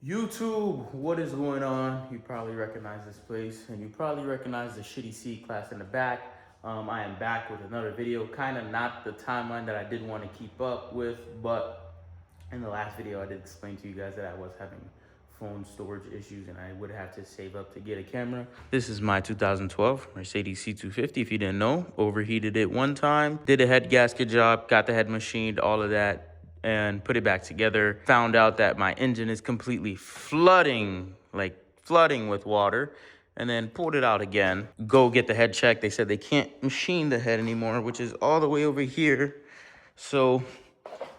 YouTube, what is going on? You probably recognize this place and you probably recognize the shitty C class in the back. I am back with another video, kind of not the timeline that I did want to keep up with, but in the last video I did explain to you guys that I was having phone storage issues and I would have to save up to get a camera. This is my 2012 Mercedes C250. If you didn't know, overheated it one time, did a head gasket job, got the head machined, all of that, and put it back together. Found out that my engine is completely flooding, like flooding with water, and then pulled it out again. Go get the head checked. They said they can't machine the head anymore, which is all the way over here. So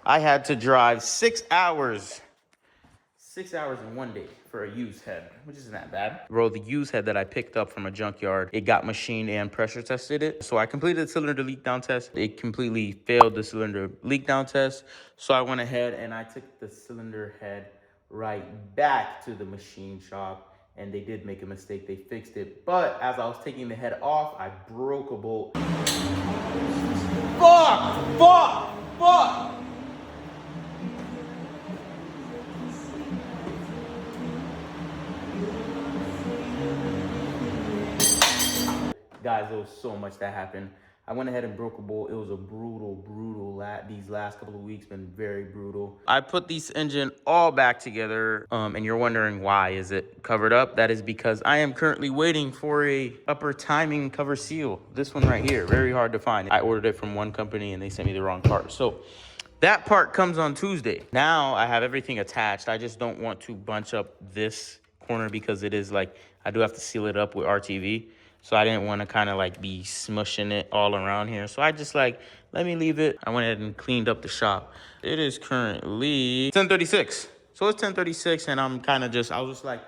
I had to drive 6 hours. 6 hours in one day for a used head, which isn't that bad. Bro, the used head that I picked up from a junkyard, it got machined and pressure tested it. So I completed the cylinder leak down test. It completely failed the cylinder leak down test. So I went ahead and I took the cylinder head right back to the machine shop, and they did make a mistake. They fixed it. But as I was taking the head off, I broke a bolt. Fuck! Guys, there was so much that happened. I went ahead and broke a bolt. It was a brutal, these last couple of weeks been very brutal. I put this engine all back together, and you're wondering why is it covered up? That is because I am currently waiting for a upper timing cover seal. This one right here, very hard to find. I ordered it from one company and they sent me the wrong part. So that part comes on Tuesday. Now I have everything attached. I just don't want to bunch up this corner because it is like, I do have to seal it up with RTV. So I didn't want to kind of like be smushing it all around here. So I just like, let me leave it. I went ahead and cleaned up the shop. It is currently 10:36. So it's 10:36 and I'm kind of just, I was just like,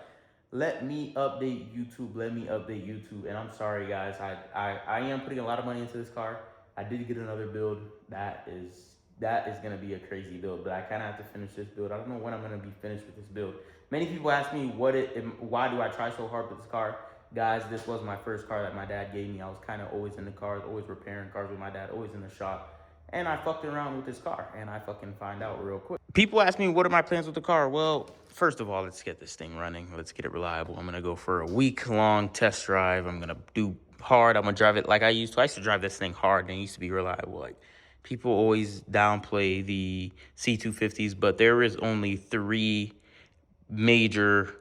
let me update YouTube. And I'm sorry guys, I am putting a lot of money into this car. I did get another build. That is gonna be a crazy build, but I kind of have to finish this build. I don't know when I'm gonna be finished with this build. Many people ask me why do I try so hard with this car? Guys, this was my first car that my dad gave me. I was kind of always into cars, always repairing cars with my dad, always in the shop. And I fucked around with this car and I fucking find out real quick. People ask me, what are my plans with the car? Well, first of all, let's get this thing running. Let's get it reliable. I'm gonna go for a week-long test drive. I'm gonna do hard. I'm gonna drive it like I used to. I used to drive this thing hard and it used to be reliable. Like, people always downplay the C250s, but there is only 3 major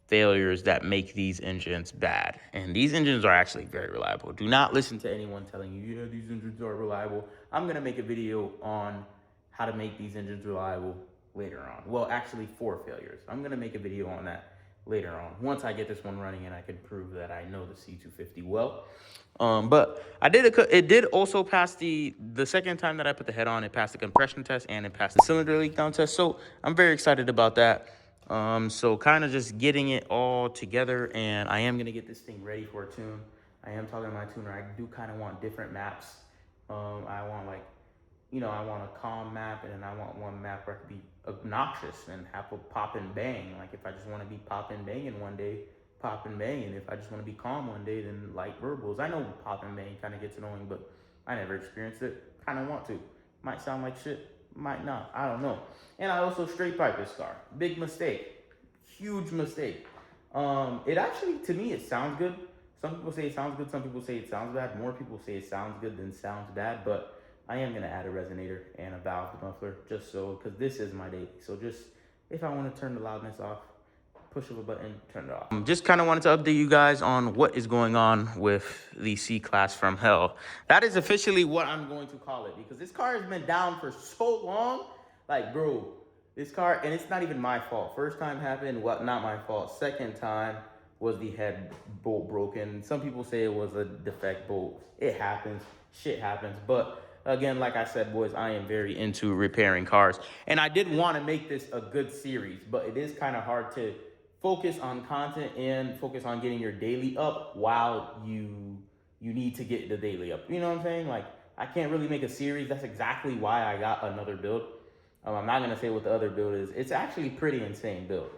failures that make these engines bad. And these engines are actually very reliable. Do not listen to anyone telling you, yeah, these engines are reliable. I'm gonna make a video on how to make these engines reliable later on. Well, actually 4 failures. I'm gonna make a video on that later on, once I get this one running and I can prove that I know the C250 well. But it did also pass the second time that I put the head on, it passed the compression test and it passed the cylinder leak down test. So I'm very excited about that. So kind of just getting it all together, and I am going to get this thing ready for a tune. I am talking to my tuner. I do kind of want different maps. I want like, I want a calm map, and then I want one map where I could be obnoxious and have a pop and bang. Like if I just want to be pop and banging one day, pop and bang. And if I just want to be calm one day, then light verbals. I know pop and bang kind of gets annoying, but I never experienced it. Kind of want to. Might sound like shit. Might not. I don't know. And I also straight pipe this car. Big mistake. Huge mistake. It actually, to me, it sounds good. Some people say it sounds good. Some people say it sounds bad. More people say it sounds good than sounds bad. But I am going to add a resonator and a valve muffler just so, because this is my daily. So just, if I want to turn the loudness off, push of a button, turn it off. Just kind of wanted to update you guys on what is going on with the C-Class from hell. That is officially what I'm going to call it, because this car has been down for so long. Like, bro, this car, and it's not even my fault. First time happened, what? Not my fault. Second time was the head bolt broken. Some people say it was a defect bolt. It happens. Shit happens. But again, like I said, boys, I am very into repairing cars. And I did want to make this a good series, but it is kind of hard to focus on content and focus on getting your daily up while you need to get the daily up. You know what I'm saying? Like, I can't really make a series. That's exactly why I got another build. I'm not going to say what the other build is. It's actually pretty insane build.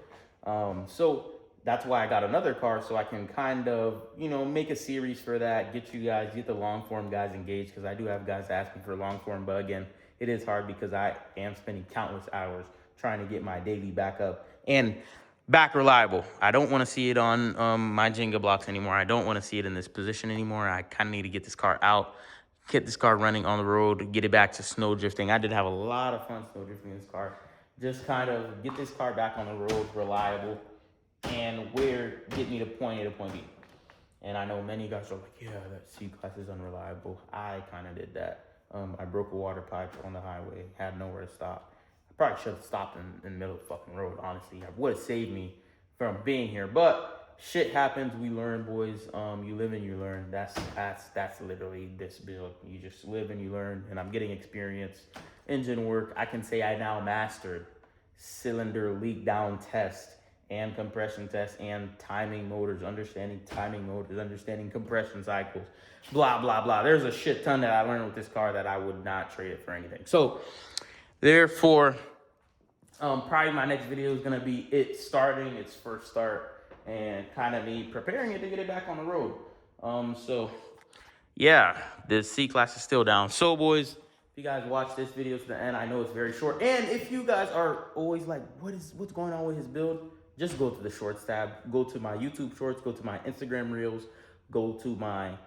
So that's why I got another car, so I can kind of, make a series for that, get the long form guys engaged, because I do have guys asking for long form. But again, it is hard because I am spending countless hours trying to get my daily back up. And back reliable. I don't want to see it on my Jenga blocks anymore. I don't want to see it in this position anymore. I kind of need to get this car out, get this car running on the road, get it back to snow drifting. I did have a lot of fun snow drifting in this car. Just kind of get this car back on the road, reliable, and get me to point A to point B. And I know many guys are like, yeah, that C-Class is unreliable. I kind of did that. I broke a water pipe on the highway, had nowhere to stop. I probably should have stopped in the middle of the fucking road, honestly. It would have saved me from being here. But shit happens, we learn, boys. You live and you learn. That's literally this build. You just live and you learn, and I'm getting experience. Engine work, I can say I now mastered cylinder leak down test and compression test and timing motors, understanding compression cycles, blah, blah, blah. There's a shit ton that I learned with this car that I would not trade it for anything. So therefore, probably my next video is gonna be it starting its first start and kind of me preparing it to get it back on the road. So yeah, the C-Class is still down. So boys, if you guys watch this video to the end, I know it's very short. And if you guys are always like, what's going on with his build? Just go to the shorts tab, go to my YouTube shorts, go to my Instagram reels, go to my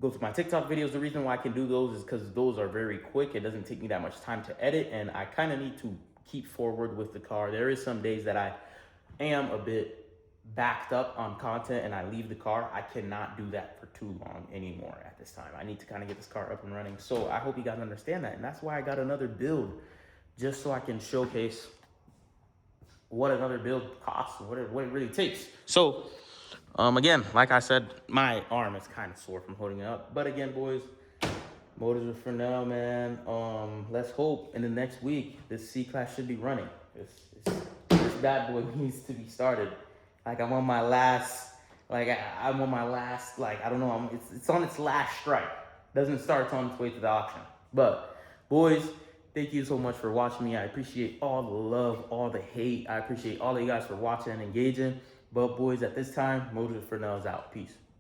TikTok videos. The reason why I can do those is because those are very quick. It doesn't take me that much time to edit, and I kind of need to keep forward with the car. There is some days that I am a bit backed up on content and I leave the car. I cannot do that for too long anymore at this time. I need to kind of get this car up and running. So I hope you guys understand that. And that's why I got another build, just so I can showcase what another build costs, what it really takes. So again, like I said, my arm is kind of sore from holding it up. But again, boys, motors are for now, man. Let's hope in the next week this C-Class should be running. This bad boy needs to be started. Like I'm on my last, like I don't know, it's on its last strike. Doesn't start, it's on its way to the auction. But boys, thank you so much for watching me. I appreciate all the love, all the hate. I appreciate all of you guys for watching and engaging. But boys, at this time, Motors for Now is out. Peace.